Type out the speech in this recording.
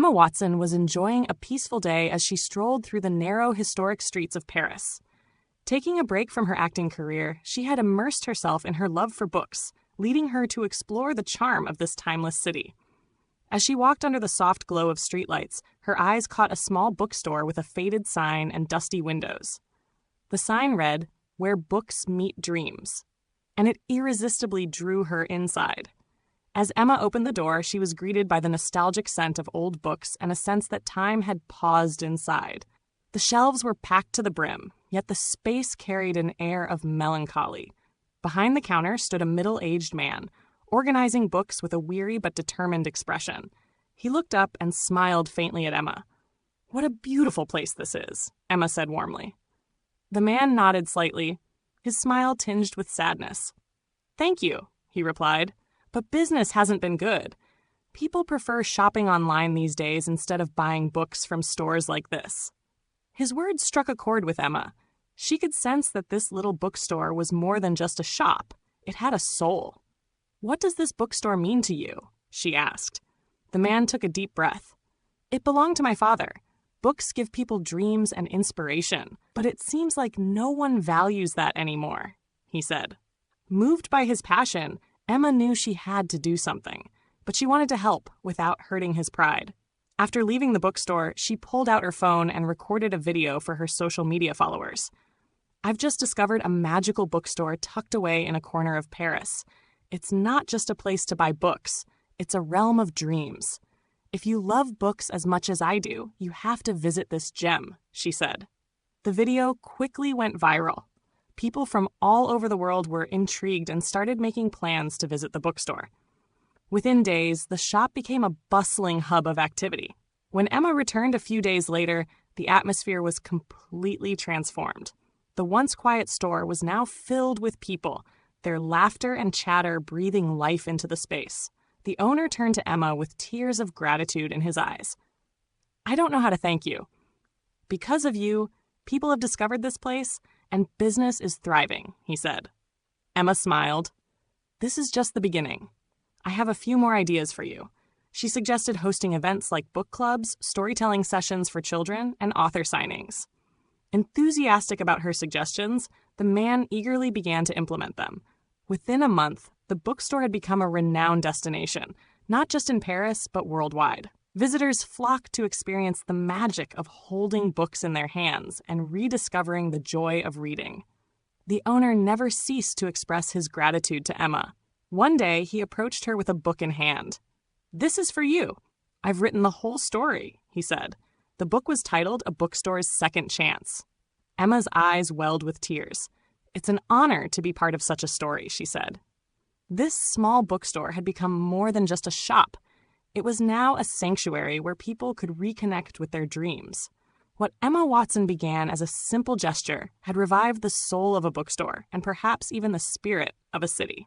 Emma Watson was enjoying a peaceful day as she strolled through the narrow, historic streets of Paris. Taking a break from her acting career, she had immersed herself in her love for books, leading her to explore the charm of this timeless city. As she walked under the soft glow of streetlights, her eyes caught a small bookstore with a faded sign and dusty windows. The sign read, "Where Books Meet Dreams," and it irresistibly drew her inside. As Emma opened the door, she was greeted by the nostalgic scent of old books and a sense that time had paused inside. The shelves were packed to the brim, yet the space carried an air of melancholy. Behind the counter stood a middle-aged man, organizing books with a weary but determined expression. He looked up and smiled faintly at Emma. "What a beautiful place this is," Emma said warmly. The man nodded slightly, his smile tinged with sadness. "Thank you," he replied. "But business hasn't been good. People prefer shopping online these days instead of buying books from stores like this." His words struck a chord with Emma. She could sense that this little bookstore was more than just a shop. It had a soul. "What does this bookstore mean to you?" she asked. The man took a deep breath. "It belonged to my father. Books give people dreams and inspiration, but it seems like no one values that anymore," he said. Moved by his passion, Emma knew she had to do something, but she wanted to help without hurting his pride. After leaving the bookstore, she pulled out her phone and recorded a video for her social media followers. "I've just discovered a magical bookstore tucked away in a corner of Paris. It's not just a place to buy books, it's a realm of dreams. If you love books as much as I do, you have to visit this gem," she said. The video quickly went viral. People from all over the world were intrigued and started making plans to visit the bookstore. Within days, the shop became a bustling hub of activity. When Emma returned a few days later, the atmosphere was completely transformed. The once quiet store was now filled with people, their laughter and chatter breathing life into the space. The owner turned to Emma with tears of gratitude in his eyes. "I don't know how to thank you. Because of you, people have discovered this place, and business is thriving," he said. Emma smiled. "This is just the beginning. I have a few more ideas for you." She suggested hosting events like book clubs, storytelling sessions for children, and author signings. Enthusiastic about her suggestions, the man eagerly began to implement them. Within a month, the bookstore had become a renowned destination, not just in Paris, but worldwide. Visitors flocked to experience the magic of holding books in their hands and rediscovering the joy of reading. The owner never ceased to express his gratitude to Emma. One day, he approached her with a book in hand. "This is for you. I've written the whole story," he said. The book was titled A Bookstore's Second Chance. Emma's eyes welled with tears. "It's an honor to be part of such a story," she said. This small bookstore had become more than just a shop. It was now a sanctuary where people could reconnect with their dreams. What Emma Watson began as a simple gesture had revived the soul of a bookstore and perhaps even the spirit of a city.